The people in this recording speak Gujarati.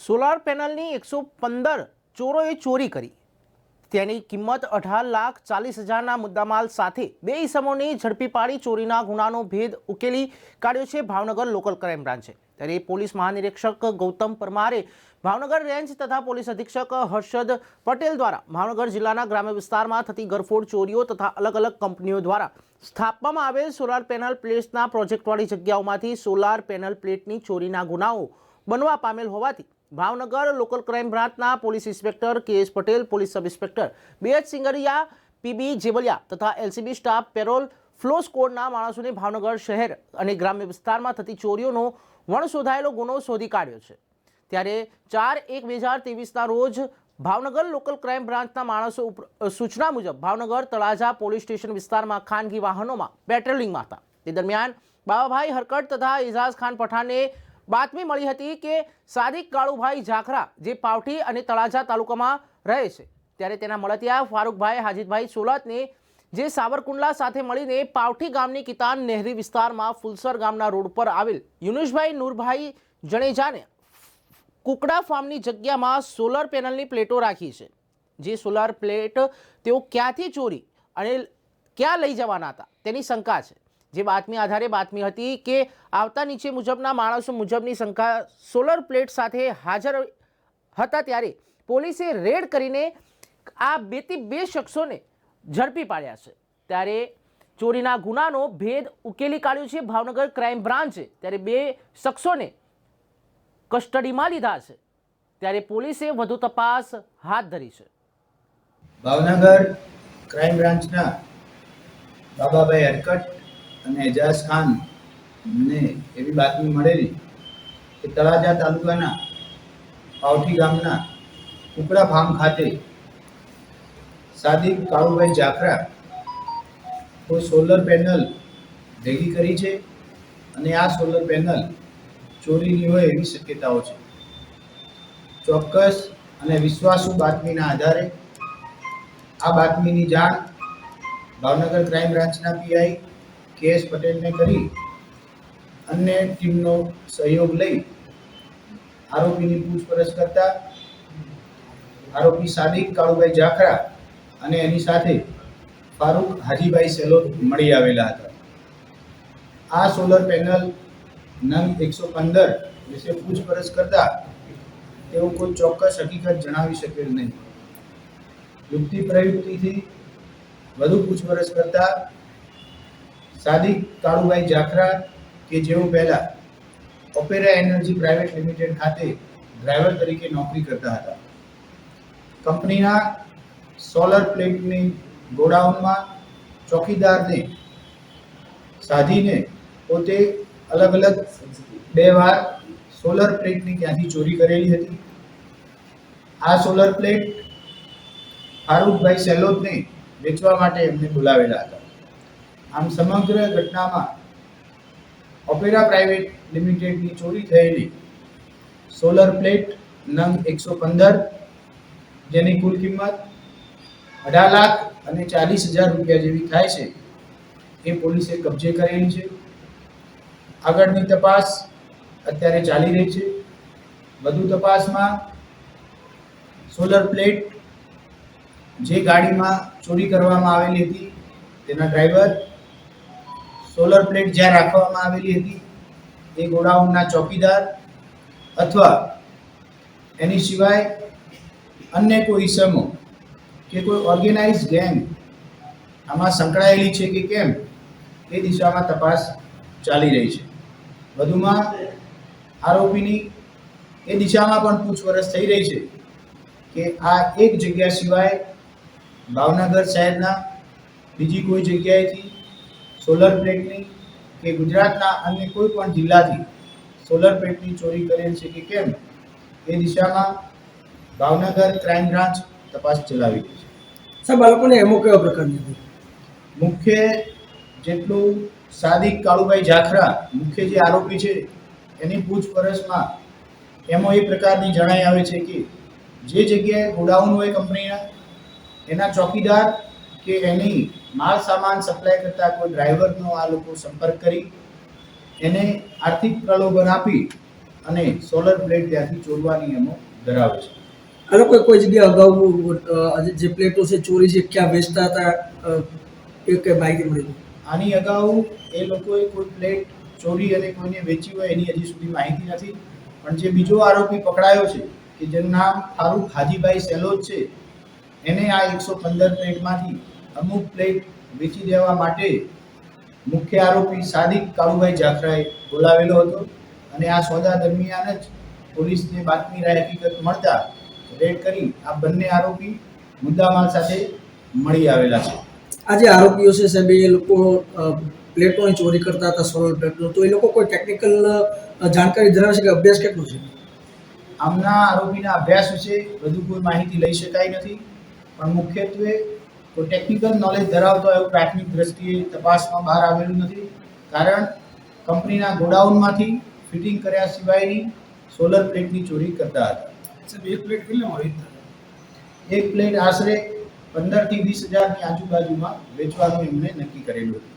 સોલાર પેનલની 115 ચોરોએ ચોરી કરી તેની કિંમત 18,40,000ના મુદ્દામાલ સાથે બે ઈસમોને ઝડપી પાડી ચોરીના ગુનાનો ભેદ ઉકેલી કાઢ્યો છે ભાવનગર લોકલ ક્રાઇમ બ્રાન્ચે। ત્યારે પોલીસ મહાનિરીક્ષક ગૌતમ પરમારે ભાવનગર રેન્જ તથા પોલીસ અધિક્ષક હર્ષદ પટેલ દ્વારા ભાવનગર જિલ્લાના ગ્રામ્ય વિસ્તારમાં થતી ગરફોડ ચોરીઓ તથા અલગ અલગ કંપનીઓ દ્વારા સ્થાપવામાં આવેલ સોલાર પેનલ પ્લેટ્સના પ્રોજેક્ટવાળી જગ્યાઓમાંથી સોલાર પેનલ પ્લેટની ચોરીના ગુનાઓ બનવા પામેલ હોવાથી ભાવનગર લોકલ ક્રાઇમ બ્રાન્ચના police inspector K S. Patel, police sub inspector B.H. Singariya, P B. Jebaliya તથા LCB સ્ટાફ પેરોલ ફ્લો સ્કોડના માણસોને ભાવનગર શહેર અને ગ્રામ્ય વિસ્તારમાં થતી ચોરીઓનો વણશોધાયેલો ગુનો શોધી કાઢ્યો છે। ત્યારે 4/1/2023ના રોજ ભાવનગર લોકલ ક્રાઇમ બ્રાન્ચના માણસો સૂચના મુજબ ભાવનગર તળાજા પોલીસ સ્ટેશન વિસ્તારમાં ખાનગી વાહનોમાં પેટ્રોલિંગમાં હતા। તે દરમિયાન બાબાભાઈ હરકટ તથા એઝાઝ ખાન પઠાણને બાતમી મળી હતી કે સાદિક કાળુભાઈ જાખરા જે પાવઠી અને તળાજા તાલુકામાં રહે છે, ત્યારે તેના મળતિયા ફારૂકભાઈ હાજીભાઈ સોલતને જે સાવરકુંડલા સાથે મળીને પાવઠી ગામની કિતાન નહેરી વિસ્તારમાં ફુલસર ગામના રોડ પર આવેલ યુનુસભાઈ નૂરભાઈ જણેજાને કુકડા ફાર્મની જગ્યામાં સોલર પેનલની પ્લેટો રાખી છે। જે સોલર પ્લેટ તેઓ ક્યાંથી ચોરી અને ક્યાં લઈ જવાના હતા તેની શંકા છે। જે બાતમી આધારે બાતમી હતી કે આવતા નીચે મુજબના માણસો મુજબની શંકા સોલર પ્લેટ સાથે હાજર હતા, ત્યારે પોલીસે રેડ કરીને આ બે શખ્સોને ઝડપી પાડ્યા છે। ત્યારે ચોરીના ગુનાનો ભેદ ઉકેલી કાઢ્યો છે ભાવનગર ક્રાઇમ બ્રાન્ચે। ત્યારે બે શખ્સોને કસ્ટડીમાં લીધા છે, ત્યારે પોલીસે વધુ તપાસ હાથ ધરી છે। ભાવનગર ક્રાઇમ બ્રાન્ચના બાબાભાઈ હરકટ અને એજાઝ ખાન ને એવી બાતમી મળેલી કે તળાજા તાલુકાના પાવઠી ગામના કુકડા ફાર્મ ખાતે સાદિક કાળુભાઈ જાખરા કોઈ સોલર પેનલ ભેગી કરી છે અને આ સોલર પેનલ ચોરીની હોય એવી શક્યતાઓ છે। ચોક્કસ અને વિશ્વાસુ બાતમીના આધારે આ બાતમીની જાણ ભાવનગર ક્રાઇમ બ્રાન્ચના પીઆઈ કે.એસ. પટેલને કરી અન્ય ટીમનો સહયોગ લઈ આરોપીની પૂછપરછ કરતા આરોપી સાદિક કાળુભાઈ જાખરા અને એની સાથે ફારૂક હાજીભાઈ સેલોત મળી આવેલા હતા। આ સોલર પેનલ નંગ 115 વિશે પૂછપરછ કરતા તેઓ કોઈ ચોક્કસ હકીકત જણાવી શકેલ નહીં। યુક્તિ પ્રયુક્તિથી વધુ પૂછપરછ કરતા સાદિક કાળુભાઈ જાખરા કે જેઓ પહેલા ઓપેરા એનર્જી પ્રાઇવેટ લિમિટેડ ખાતે ડ્રાઈવર તરીકે નોકરી કરતા હતા, કંપનીના સોલર પ્લેટની ગોડાઉનમાં ચોકીદારને સાધીને પોતે અલગ અલગ 2 વાર સોલર પ્લેટની ત્યાંથી ચોરી કરેલી હતી। આ સોલર પ્લેટ ફારૂકભાઈ સેલોતને વેચવા માટે એમને બોલાવેલા હતા। આમ સમગ્ર ઘટનામાં ઓપેરા પ્રાઇવેટ લિમિટેડની ચોરી થયેલી સોલર પ્લેટ નંગ 115 જેની કુલ કિંમત 18,40,000 રૂપિયા જેવી થાય છે એ પોલીસે કબજે કરેલી છે। આગળની તપાસ અત્યારે ચાલી રહી છે। વધુ તપાસમાં સોલર પ્લેટ જે ગાડીમાં ચોરી કરવામાં આવેલી હતી તેના ડ્રાઈવર, સોલર પ્લેટ જ્યાં રાખવામાં આવેલી હતી એ ગોડાઉનના ચોકીદાર અથવા એની સિવાય અન્ય કોઈ ઇસમો કે કોઈ ઓર્ગેનાઇઝ ગેંગ આમાં સંકળાયેલી છે કે કેમ એ દિશામાં તપાસ ચાલી રહી છે। વધુમાં આરોપીની એ દિશામાં પણ પૂછપરછ થઈ રહી છે કે આ એક જગ્યા સિવાય ભાવનગર શહેરના બીજી કોઈ જગ્યાએથી સોલર પ્લેટની કે ગુજરાતના અન્ય કોઈ પણ જિલ્લાથી સોલર પ્લેટની ચોરી કરેલ છે કે કેમ એ દિશામાં ભાવનગર ક્રાઇમ બ્રાન્ચ તપાસ ચલાવી રહી છે। સાહેબ, આ લોકોને એમો કેવા પ્રકારની હતી? મુખ્ય જેટલું સાદિક કાળુભાઈ જાખરા મુખ્ય જે આરોપી છે એની પૂછપરછમાં એમો એ પ્રકારની જણાઈ આવે છે કે જે જગ્યાએ ગોડાઉન હોય કંપનીના એના ચોકીદાર કે એની માલ સામાન સપ્લાય કરતા કોઈ ડ્રાઈવરનો આ લોકો સંપર્ક કરી એને આર્થિક પ્રલોભન આપી અને સોલર પ્લેટ ત્યાંથી ચોરવાની એમો ધરાવે છે. આ લોકોએ કોઈ જગ્યાએ અગાઉ જે પ્લેટો છે ચોરી છે ક્યાં વેચતા હતા એ કઈ માહિતી મળી? આની અગાઉ એ લોકોએ કોઈ પ્લેટ ચોરી અને કોઈને વેચી હોય એની હજી સુધી માહિતી નથી. પણ જે બીજો આરોપી પકડાયો છે કે જેનું નામ ફારૂક હાજીભાઈ સેલોજ છે, એને આ 115 પ્લેટમાંથી અમુક પ્લેટ વેચી દેવા માટે મુખ્ય આરોપી સાદિક કાળુભાઈ જાખરાએ બોલાવેલો હતો અને આ સોદા દરમિયાન જ પોલીસને બાતમી હકીકત મળતા રેડ કરી આ બંને આરોપી મુદ્દામાલ સાથે મળી આવેલા છે. આ જે આરોપીઓ છે સાહેબ એ લોકો પ્લેટોની ચોરી કરતા હતા, સોલર પ્લેટો, તો એ લોકો કોઈ ટેકનિકલ જાણકારી ધરાવે છે કે અભ્યાસ કેટલો છે? આમના આરોપીના અભ્યાસ વિશે વધુ કોઈ માહિતી લઈ શકાય નથી, પણ મુખ્યત્વે કોઈ ટેકનિકલ નોલેજ ધરાવતો એવું પ્રાથમિક દ્રષ્ટિએ તપાસમાં બહાર આવેલું નથી. કારણ કંપનીના ગોડાઉનમાંથી ફિટિંગ કર્યા સિવાયની સોલર પ્લેટની ચોરી કરતા હતા. એક પ્લેટ કેટલામાં વેચતા? એક પ્લેટ આશરે 15 થી 20 હજારની આજુબાજુમાં વેચવાનું એમણે નક્કી કરેલું હતું.